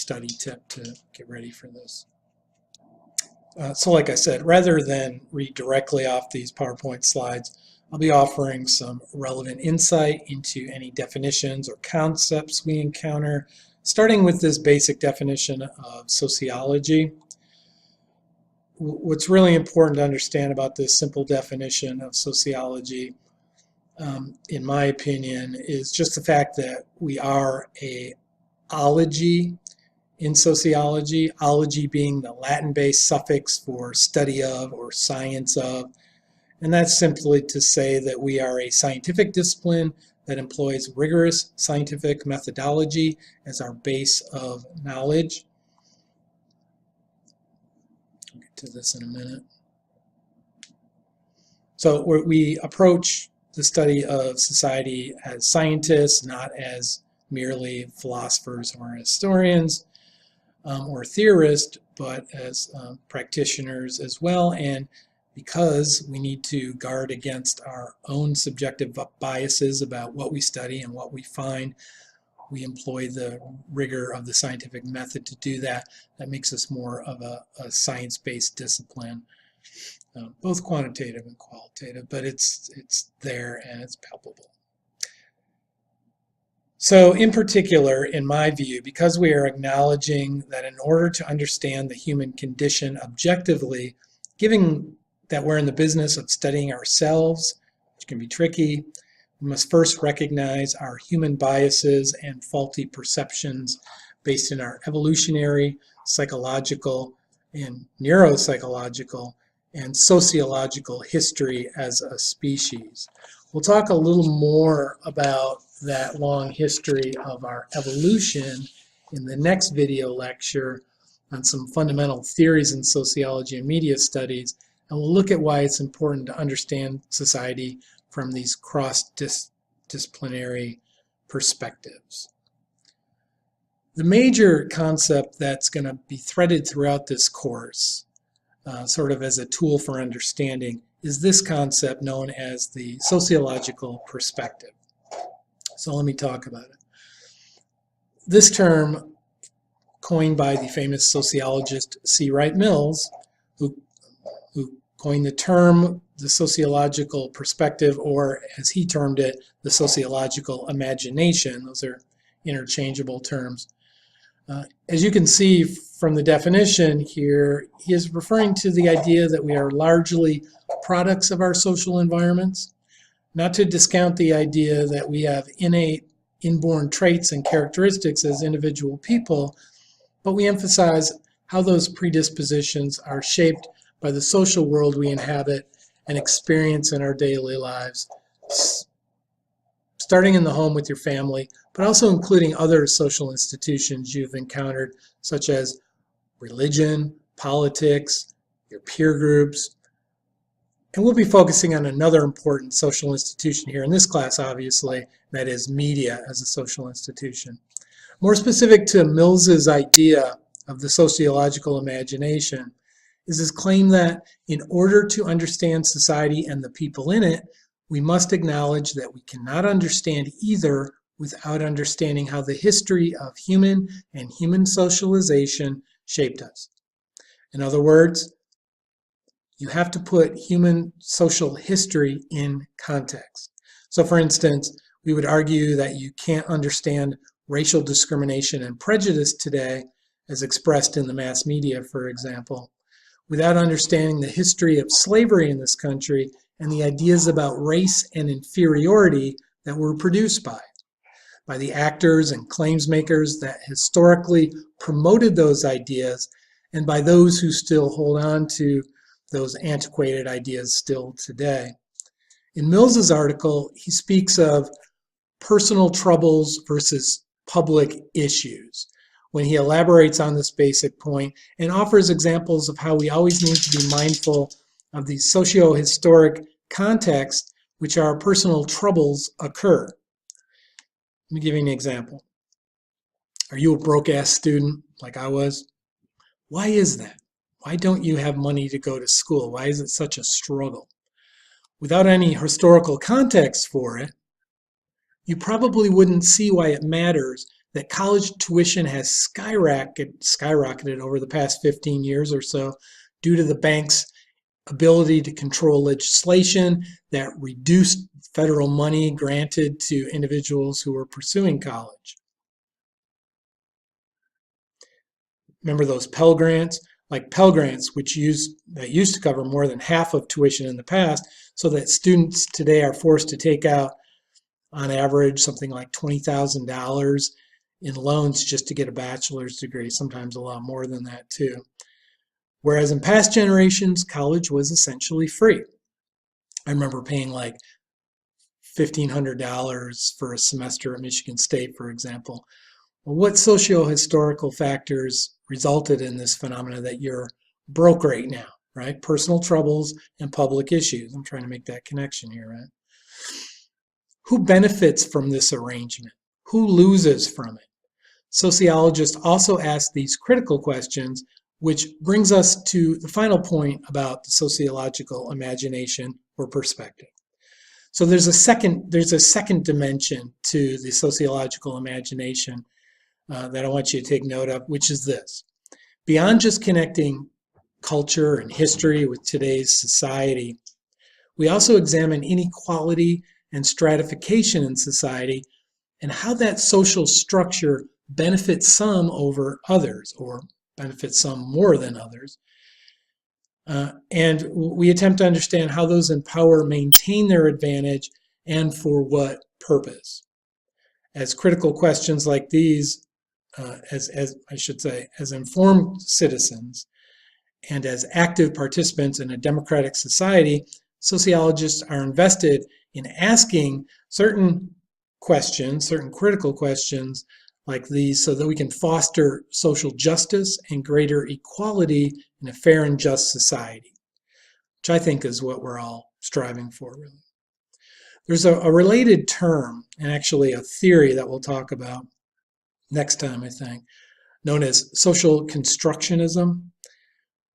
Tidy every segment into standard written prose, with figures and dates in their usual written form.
study tip to get ready for this. So like I said, rather than read directly off these PowerPoint slides, I'll be offering some relevant insight into any definitions or concepts we encounter, starting with this basic definition of sociology. What's really important to understand about this simple definition of sociology, in my opinion, is just the fact that we are a ology in sociology, ology being the Latin-based suffix for study of or science of. And that's simply to say that we are a scientific discipline that employs rigorous scientific methodology as our base of knowledge. I'll get to this in a minute. So we approach the study of society as scientists, not as merely philosophers or historians or theorists, but as practitioners as well. And because we need to guard against our own subjective biases about what we study and what we find, we employ the rigor of the scientific method to do that. That makes us more of a science-based discipline, both quantitative and qualitative, but it's there and it's palpable. So in particular, in my view, because we are acknowledging that in order to understand the human condition objectively, given that we're in the business of studying ourselves, which can be tricky, we must first recognize our human biases and faulty perceptions based in our evolutionary, psychological, and neuropsychological, and sociological history as a species. We'll talk a little more about that long history of our evolution in the next video lecture on some fundamental theories in sociology and media studies, and we'll look at why it's important to understand society from these cross-disciplinary perspectives. The major concept that's going to be threaded throughout this course, sort of as a tool for understanding, is this concept known as the sociological perspective. So let me talk about it. This term, coined by the famous sociologist C. Wright Mills, who coined the term the sociological perspective, or as he termed it, the sociological imagination. Those are interchangeable terms. As you can see from the definition here, he is referring to the idea that we are largely products of our social environments, not to discount the idea that we have innate, inborn traits and characteristics as individual people, but we emphasize how those predispositions are shaped by the social world we inhabit and experience in our daily lives, starting in the home with your family, but also including other social institutions you've encountered, such as religion, politics, your peer groups. And we'll be focusing on another important social institution here in this class, obviously, that is media as a social institution. More specific to Mills's idea of the sociological imagination is his claim that in order to understand society and the people in it, we must acknowledge that we cannot understand either without understanding how the history of human and human socialization shaped us. In other words, you have to put human social history in context. So for instance, we would argue that you can't understand racial discrimination and prejudice today, as expressed in the mass media, for example, without understanding the history of slavery in this country and the ideas about race and inferiority that were produced by the actors and claims makers that historically promoted those ideas, and by those who still hold on to those antiquated ideas still today. In Mills's article, he speaks of personal troubles versus public issues when he elaborates on this basic point and offers examples of how we always need to be mindful of the socio-historic context which our personal troubles occur. Let me give you an example. Are you a broke-ass student like I was? Why is that? Why don't you have money to go to school? Why is it such a struggle? Without any historical context for it, you probably wouldn't see why it matters that college tuition has skyrocketed over the past 15 years or so due to the bank's ability to control legislation that reduced federal money granted to individuals who were pursuing college. Remember those Pell Grants? Like Pell Grants, that used to cover more than half of tuition in the past, so that students today are forced to take out, on average, something like $20,000 in loans just to get a bachelor's degree, sometimes a lot more than that too. Whereas in past generations, college was essentially free. I remember paying like $1,500 for a semester at Michigan State, for example. Well, what socio-historical factors resulted in this phenomena that you're broke right now, right? Personal troubles and public issues. I'm trying to make that connection here, right? Who benefits from this arrangement? Who loses from it? Sociologists also ask these critical questions, which brings us to the final point about the sociological imagination or perspective. So there's a second dimension to the sociological imagination that I want you to take note of, which is this. Beyond just connecting culture and history with today's society, we also examine inequality and stratification in society and how that social structure benefits some over others, or benefits some more than others. And we attempt to understand how those in power maintain their advantage and for what purpose. As critical questions like these, as I should say, as informed citizens and as active participants in a democratic society, sociologists are invested in asking certain questions, certain critical questions like these, so that we can foster social justice and greater equality in a fair and just society, which I think is what we're all striving for, really. There's a related term, and actually a theory that we'll talk about next time, I think, known as social constructionism,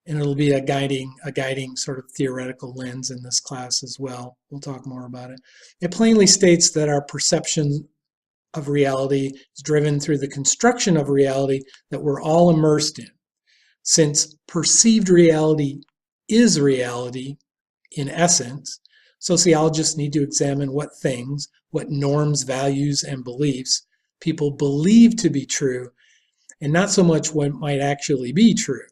and it'll be a guiding sort of theoretical lens in this class as well. We'll talk more about it. It plainly states that our perception of reality is driven through the construction of reality that we're all immersed in. Since perceived reality is reality in essence, sociologists need to examine what things, what norms, values, and beliefs people believe to be true, and not so much what might actually be true,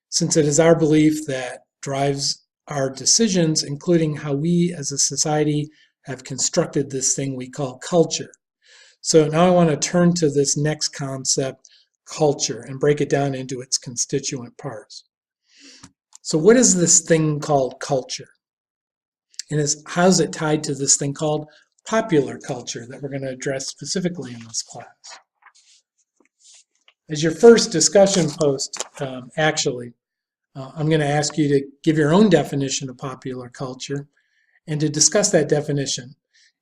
since it is our belief that drives our decisions, including how we as a society have constructed this thing we call culture. So now I want to turn to this next concept, culture, and break it down into its constituent parts. So what is this thing called culture? And how's it tied to this thing called popular culture that we're going to address specifically in this class? As your first discussion post, I'm going to ask you to give your own definition of popular culture and to discuss that definition.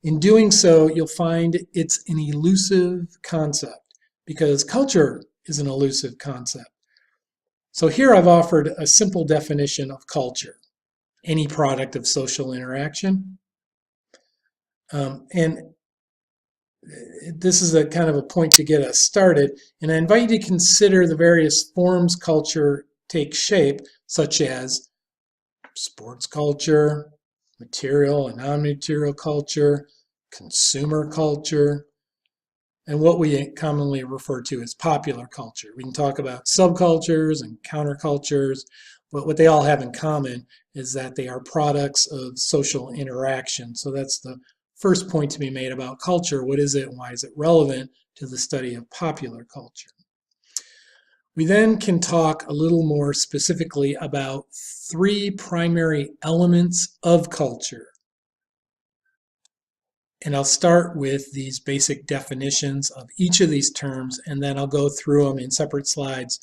In doing so, you'll find it's an elusive concept because culture is an elusive concept. So here I've offered a simple definition of culture: any product of social interaction. And this is a kind of a point to get us started. And I invite you to consider the various forms culture takes shape, such as sports culture, material and non-material culture, consumer culture, and what we commonly refer to as popular culture. We can talk about subcultures and countercultures, but what they all have in common is that they are products of social interaction. So that's the first point to be made about culture. What is it and why is it relevant to the study of popular culture? We then can talk a little more specifically about three primary elements of culture. And I'll start with these basic definitions of each of these terms, and then I'll go through them in separate slides,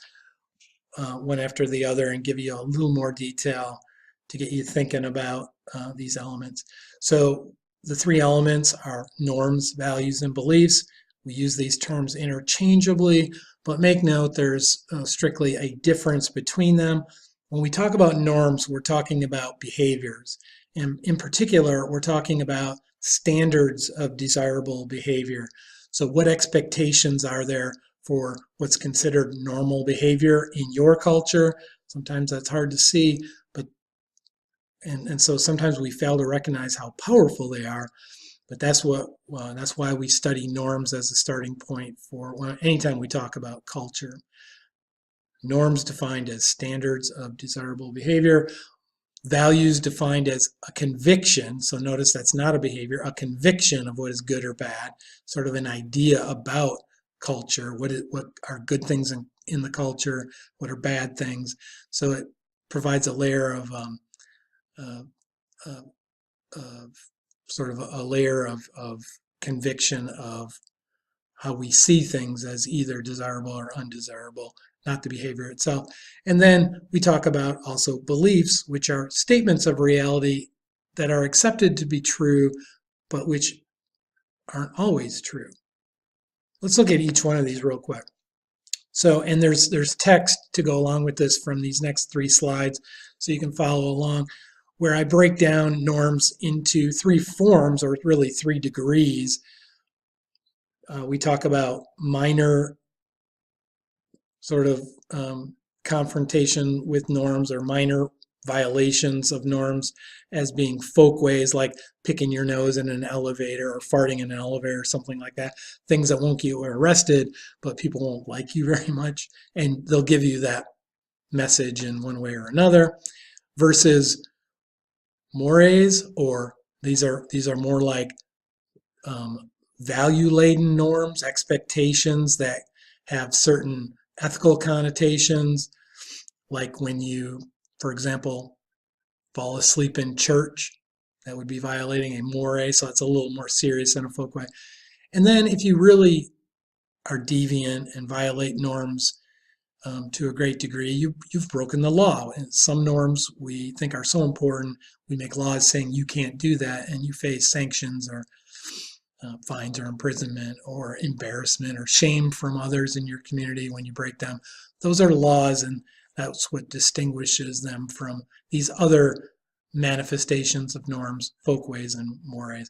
one after the other, and give you a little more detail to get you thinking about these elements. So the three elements are norms, values, and beliefs. We use these terms interchangeably, but make note there's strictly a difference between them. When we talk about norms, we're talking about behaviors. And in particular, we're talking about standards of desirable behavior. So what expectations are there for what's considered normal behavior in your culture? Sometimes that's hard to see, but and so sometimes we fail to recognize how powerful they are. But that's why we study norms as a starting point for anytime we talk about culture. Norms defined as standards of desirable behavior. Values defined as a conviction. So notice that's not a behavior, a conviction of what is good or bad, sort of an idea about culture. What are good things in the culture? What are bad things? So it provides a layer of uh, uh, sort of a layer of conviction of how we see things as either desirable or undesirable, not the behavior itself. And then we talk about also beliefs, which are statements of reality that are accepted to be true, but which aren't always true. Let's look at each one of these real quick. So, and there's text to go along with this from these next 3 slides, so you can follow along, where I break down norms into 3 forms, or really 3 degrees. We talk about minor sort of confrontation with norms or minor violations of norms as being folkways, like picking your nose in an elevator or farting in an elevator or something like that. Things that won't get you arrested, but people won't like you very much, and they'll give you that message in one way or another. Versus mores, or these are more like value-laden norms, expectations that have certain ethical connotations, like when you, for example, fall asleep in church, that would be violating a more, so it's a little more serious than a folkway. And then if you really are deviant and violate norms to a great degree, you've broken the law. And some norms we think are so important, we make laws saying you can't do that, and you face sanctions or fines or imprisonment or embarrassment or shame from others in your community when you break them. Those are laws, and that's what distinguishes them from these other manifestations of norms, folkways and mores.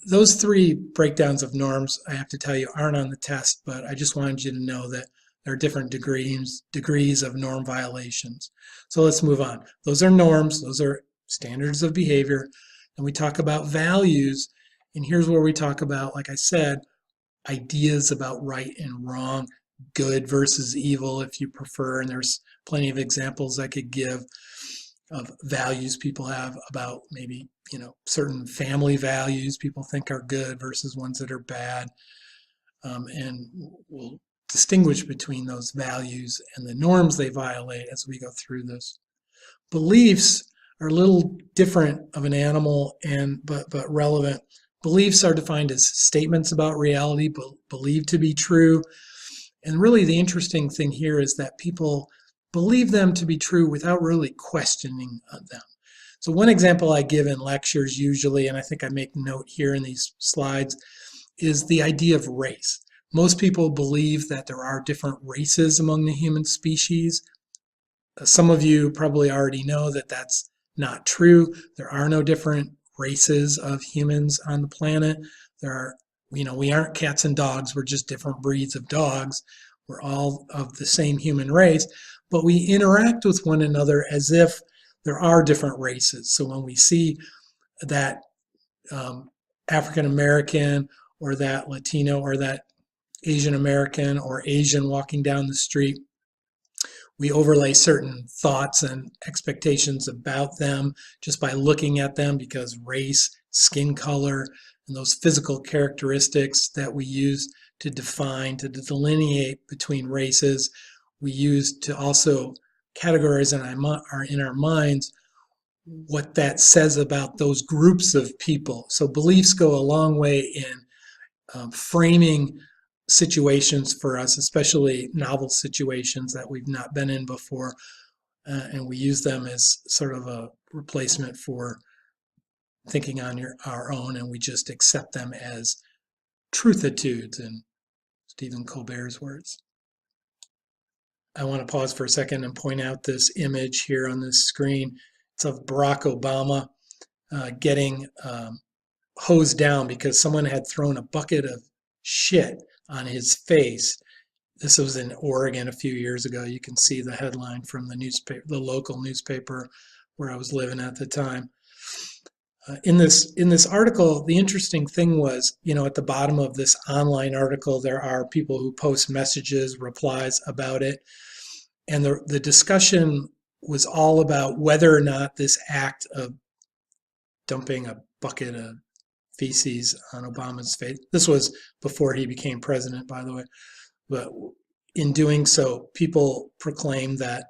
Those 3 breakdowns of norms, I have to tell you, aren't on the test, but I just wanted you to know that there are different degrees of norm violations. So let's move on. Those are norms, those are standards of behavior, and we talk about values. And here's where we talk about, like I said, ideas about right and wrong, good versus evil, if you prefer. And there's plenty of examples I could give of values people have about maybe, certain family values people think are good versus ones that are bad. And we'll distinguish between those values and the norms they violate as we go through this. Beliefs are a little different of an animal, but relevant. Beliefs are defined as statements about reality believed to be true. And really the interesting thing here is that people believe them to be true without really questioning them. So one example I give in lectures usually, and I think I make note here in these slides, is the idea of race. Most people believe that there are different races among the human species. Some of you probably already know that that's not true. There are no different races of humans on the planet. There are, we aren't cats and dogs. We're just different breeds of dogs. We're all of the same human race, but we interact with one another as if there are different races. So when we see that African American or that Latino or that Asian American or Asian walking down the street, we overlay certain thoughts and expectations about them just by looking at them, because race, skin color, and those physical characteristics that we use to define, to delineate between races, we use to also categorize in our minds what that says about those groups of people. So beliefs go a long way in framing situations for us, especially novel situations that we've not been in before, and we use them as sort of a replacement for thinking on our own, and we just accept them as truthitudes, in Stephen Colbert's words. I want to pause for a second and point out this image here on this screen. It's of Barack Obama getting hosed down because someone had thrown a bucket of shit on his face. This was in Oregon a few years ago. You can see the headline from the newspaper, the local newspaper where I was living at the time. In this article, the interesting thing was, at the bottom of this online article, there are people who post messages, replies about it, and the discussion was all about whether or not this act of dumping a bucket of feces on Obama's face. This was before he became president, by the way. But in doing so, people proclaimed that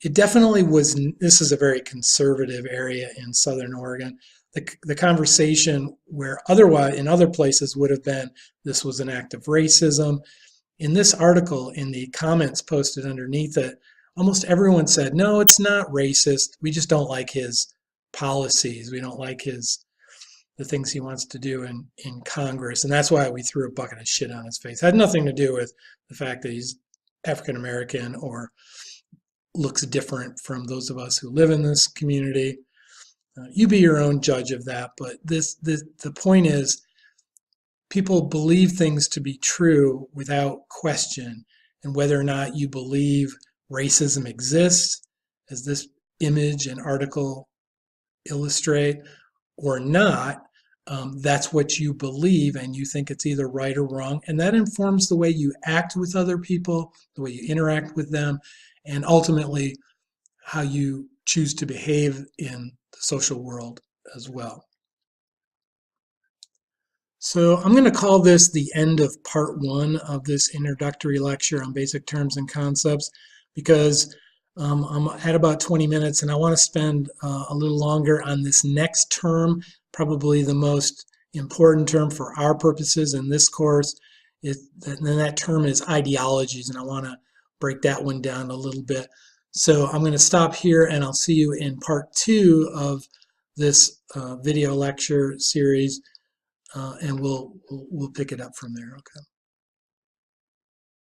it definitely was. This is a very conservative area in Southern Oregon. The conversation where otherwise in other places would have been this was an act of racism. In this article, in the comments posted underneath it, almost everyone said, no, it's not racist. We just don't like his policies. We don't like the things he wants to do in Congress. And that's why we threw a bucket of shit on his face. It had nothing to do with the fact that he's African American or looks different from those of us who live in this community. You be your own judge of that. But the point is, people believe things to be true without question. And whether or not you believe racism exists, as this image and article illustrate, or not, that's what you believe, and you think it's either right or wrong. And that informs the way you act with other people, the way you interact with them, and ultimately how you choose to behave in the social world as well. So I'm going to call this the end of part 1 of this introductory lecture on basic terms and concepts, because I'm at about 20 minutes and I want to spend a little longer on this next term, probably the most important term for our purposes in this course. And that term is ideologies, and I want to break that one down a little bit. So I'm going to stop here, and I'll see you in part 2 of this video lecture series, and we'll pick it up from there. Okay.